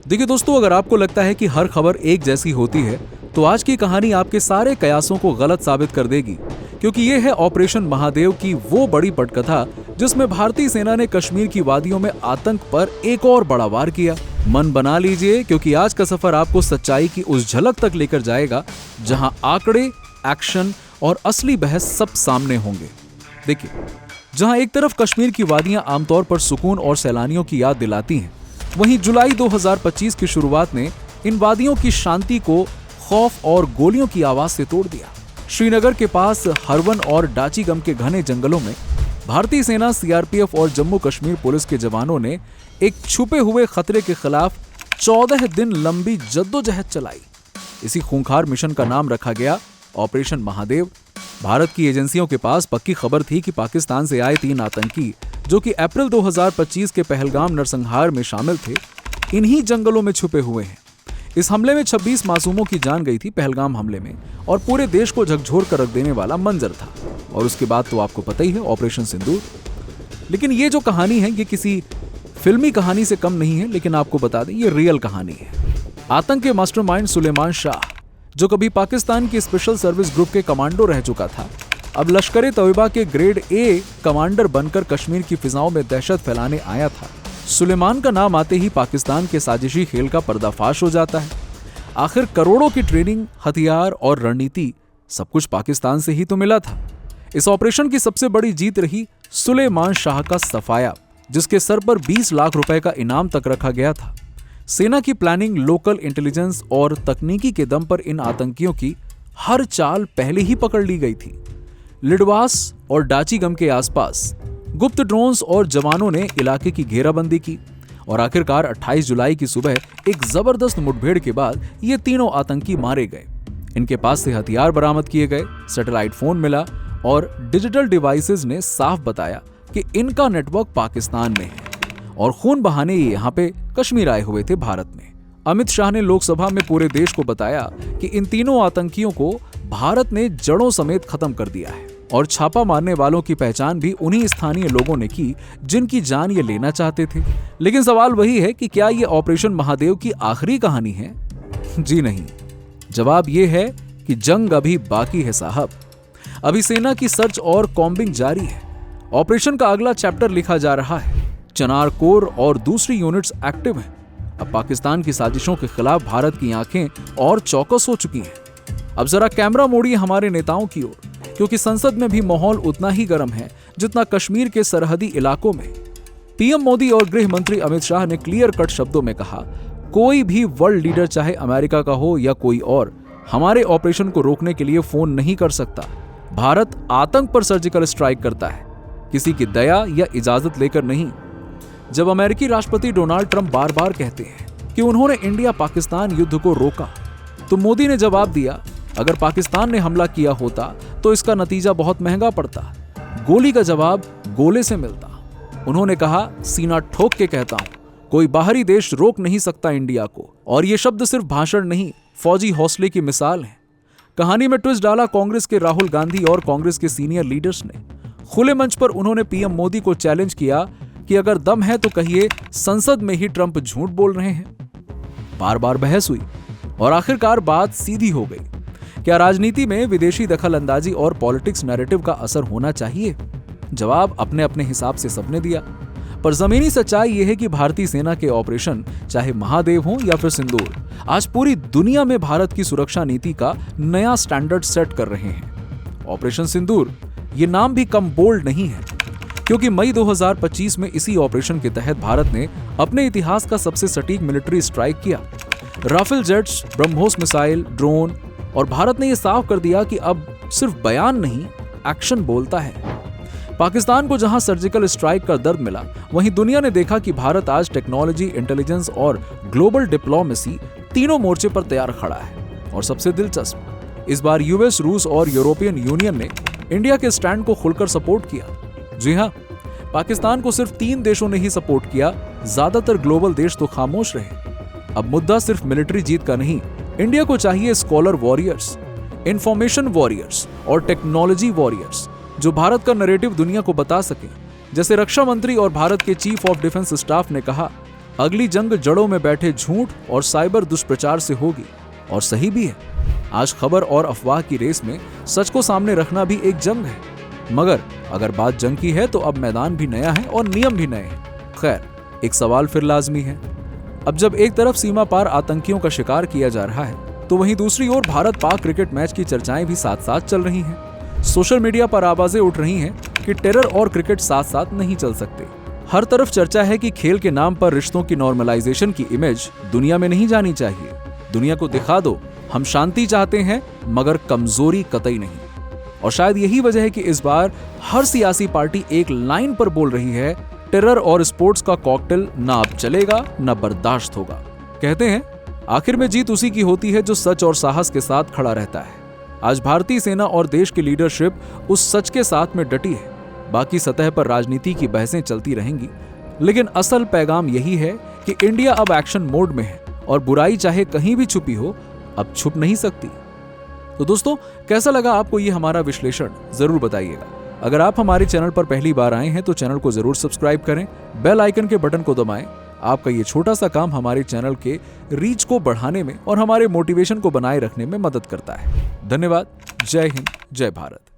देखिए दोस्तों, अगर आपको लगता है कि हर खबर एक जैसी होती है तो आज की कहानी आपके सारे कयासों को गलत साबित कर देगी, क्योंकि ये है ऑपरेशन महादेव की वो बड़ी पटकथा जिसमें भारतीय सेना ने कश्मीर की वादियों में आतंक पर एक और बड़ा वार किया। मन बना लीजिए, क्योंकि आज का सफर आपको सच्चाई की उस झलक तक लेकर जाएगा जहां आंकड़े, एक्शन और असली बहस सब सामने होंगे। देखिए, जहां एक तरफ कश्मीर की वादियां आमतौर पर सुकून और सैलानियों की याद दिलाती हैं, वहीं जुलाई 2025 की शुरुआत ने इन वादियों की शांति को खौफ और गोलियों की आवाज से तोड़ दिया। श्रीनगर के पास हरवन और डाचीगम के घने जंगलों में भारतीय सेना, सीआरपीएफ और जम्मू कश्मीर पुलिस के जवानों ने एक छुपे हुए खतरे के खिलाफ 14 दिन लंबी जद्दोजहद चलाई। इसी खूंखार मिशन का नाम रखा गया ऑपरेशन महादेव। भारत की एजेंसियों के पास पक्की खबर थी कि पाकिस्तान से आए 3 आतंकी, जो कि अप्रैल 2025 के पहलगाम नरसंहार में शामिल थे, इन्हीं जंगलों में छुपे हुए हैं। इस हमले में 26 मासूमों की जान गई थी पहलगाम हमले में, और पूरे देश को झकझोर कर रख देने वाला मंजर था। और उसके बाद तो आपको पता ही है, ऑपरेशन सिंदूर। लेकिन ये जो कहानी है, ये किसी फिल्मी कहानी से कम नहीं है, लेकिन आपको बता दें, ये रियल कहानी है। आतंक के मास्टरमाइंड सुलेमान शाह, जो कभी पाकिस्तान की स्पेशल सर्विस ग्रुप के कमांडो रह चुका था, अब लश्कर ए तैयबा के ग्रेड ए कमांडर बनकर कश्मीर की फिजाओं में दहशत फैलाने आया था। सुलेमान का नाम आते ही पाकिस्तान के साजिशी खेल का पर्दाफाश हो जाता है। आखिर करोड़ों की ट्रेनिंग, हथियार और रणनीति सब कुछ पाकिस्तान से ही तो मिला था। इस ऑपरेशन की सबसे बड़ी जीत रही सुलेमान शाह का सफाया, जिसके सर पर 20 लाख रुपए का इनाम तक रखा गया था। सेना की प्लानिंग, लोकल इंटेलिजेंस और तकनीकी के दम पर इन आतंकियों की हर चाल पहले ही पकड़ ली गई थी। लिडवास और डाचीगम के आसपास गुप्त ड्रोन्स और जवानों ने इलाके की घेराबंदी की, और आखिरकार 28 जुलाई की सुबह एक जबरदस्त मुठभेड़ के बाद ये तीनों आतंकी मारे गए। इनके पास से हथियार बरामद किए गए, सैटेलाइट फोन मिला, और डिजिटल डिवाइसेस ने साफ बताया कि इनका नेटवर्क पाकिस्तान में है, और खून बहाने ये यहाँ पे कश्मीर आए हुए थे भारत में। अमित शाह ने लोकसभा में पूरे देश को बताया कि इन तीनों आतंकियों को भारत ने जड़ों समेत खत्म कर दिया है, और छापा मारने वालों की पहचान भी उन्हीं स्थानीय लोगों ने की जिनकी जान ये लेना चाहते थे। लेकिन सवाल वही है कि क्या ये ऑपरेशन महादेव की आखिरी कहानी है? जी नहीं। जवाब ये है कि जंग अभी बाकी है साहब। अभी सेना की सर्च और कॉम्बिंग जारी है। ऑपरेशन का अगला चैप्टर लिखा जा रहा है। चनार कोर और दूसरी यूनिट्स एक्टिव हैं। अब पाकिस्तान की साजिशों के खिलाफ भारत की आंखें और चौकस हो चुकी हैं। अब जरा कैमरा मोड़िए हमारे नेताओं की ओर, क्योंकि संसद में भी माहौल उतना ही गर्म है जितना कश्मीर के सरहदी इलाकों में। पीएम मोदी और गृह मंत्री अमित शाह ने क्लियर कट शब्दों में कहा, कोई भी वर्ल्ड लीडर, चाहे अमेरिका का हो या कोई और, हमारे ऑपरेशन को रोकने के लिए फोन नहीं कर सकता। भारत आतंक पर सर्जिकल स्ट्राइक करता है, किसी की दया या इजाजत लेकर नहीं। जब अमेरिकी राष्ट्रपति डोनाल्ड ट्रंप बार बार कहते हैं कि उन्होंने इंडिया पाकिस्तान युद्ध को रोका, तो मोदी ने जवाब दिया, अगर पाकिस्तान ने हमला किया होता तो इसका नतीजा बहुत महंगा पड़ता। गोली का जवाब गोले से मिलता। उन्होंने कहा, सीना ठोक के कहता हूं, कोई बाहरी देश रोक नहीं सकता इंडिया को। और ये शब्द सिर्फ भाषण नहीं, फौजी हौसले की मिसाल है। कहानी में ट्विस्ट डाला कांग्रेस के राहुल गांधी और कांग्रेस के सीनियर लीडर्स ने। खुले मंच पर उन्होंने पीएम मोदी को चैलेंज किया कि अगर दम है तो कहिए संसद में ही ट्रंप झूठ बोल रहे हैं। बार बार बहस हुई और आखिरकार बात सीधी हो गई। क्या राजनीति में विदेशी दखल अंदाजी और पॉलिटिक्स नैरेटिव का असर होना चाहिए? जवाब अपने अपने हिसाब से सबने दिया, पर जमीनी सच्चाई यह है कि भारतीय सेना के ऑपरेशन, चाहे महादेव हो या फिर सिंदूर, आज पूरी दुनिया में भारत की सुरक्षा नीति का नया स्टैंडर्ड सेट कर रहे हैं। ऑपरेशन सिंदूर, ये नाम भी कम बोल्ड नहीं है, क्योंकि मई 2025 में इसी ऑपरेशन के तहत भारत ने अपने इतिहास का सबसे सटीक मिलिट्री स्ट्राइक किया। Rafale jets, BrahMos missile, drone, और भारत ने यह साफ कर दिया कि अब सिर्फ बयान नहीं, एक्शन बोलता है। पाकिस्तान को जहां सर्जिकल स्ट्राइक का दर्द मिला, वहीं दुनिया ने देखा कि भारत आज टेक्नोलॉजी, इंटेलिजेंस और ग्लोबल डिप्लोमेसी तीनों मोर्चे पर तैयार खड़ा है। और सबसे दिलचस्प, इस बार यूएस, रूस और यूरोपियन यूनियन ने इंडिया के स्टैंड को खुलकर सपोर्ट किया। जी हां, पाकिस्तान को सिर्फ 3 देशों ने ही सपोर्ट किया, ज्यादातर ग्लोबल देश तो खामोश रहे। अब मुद्दा सिर्फ मिलिट्री जीत का नहीं, इंडिया को चाहिए स्कॉलर वॉरियर्स, इंफॉर्मेशन वॉरियर्स और टेक्नोलॉजी वॉरियर्स, जो भारत का नैरेटिव दुनिया को बता सके। जैसे रक्षा मंत्री और भारत के चीफ ऑफ डिफेंस स्टाफ ने कहा, अगली जंग जड़ों में बैठे झूठ और साइबर दुष्प्रचार से होगी। और सही भी है। आज खबर और अफवाह की रेस में सच को सामने रखना भी एक जंग है। मगर अगर बात जंग की है तो अब मैदान भी नया है और नियम भी नए हैं। खैर, एक सवाल फिर लाजमी है। अब जब एक तरफ सीमा पार आतंकियों का शिकार किया जा रहा है, तो वहीं दूसरी ओर भारत पाक क्रिकेट मैच की चर्चाएं भी साथ साथ चल रही हैं। सोशल मीडिया पर आवाजें उठ रही हैं कि टेरर और क्रिकेट साथ साथ नहीं चल सकते। हर तरफ चर्चा है कि खेल के नाम पर रिश्तों की नॉर्मलाइजेशन की इमेज दुनिया में नहीं जानी चाहिए। दुनिया को दिखा दो, हम शांति चाहते हैं मगर कमजोरी कतई नहीं। और शायद यही वजह है कि इस बार हर सियासी पार्टी एक लाइन पर बोल रही है, टेरर और स्पोर्ट्स का कॉकटेल ना अब चलेगा ना बर्दाश्त होगा। कहते हैं आखिर में जीत उसी की होती है जो सच और साहस के साथ खड़ा रहता है। आज भारतीय सेना और देश की लीडरशिप उस सच के साथ में डटी है। बाकी सतह पर राजनीति की बहसें चलती रहेंगी, लेकिन असल पैगाम यही है कि इंडिया अब एक्शन मोड में है और बुराई चाहे कहीं भी छुपी हो, अब छुप नहीं सकती। तो दोस्तों, कैसा लगा आपको ये हमारा विश्लेषण, जरूर बताइएगा। अगर आप हमारे चैनल पर पहली बार आए हैं तो चैनल को जरूर सब्सक्राइब करें, बेल आइकन के बटन को दबाएं। आपका ये छोटा सा काम हमारे चैनल के रीच को बढ़ाने में और हमारे मोटिवेशन को बनाए रखने में मदद करता है। धन्यवाद। जय हिंद, जय भारत।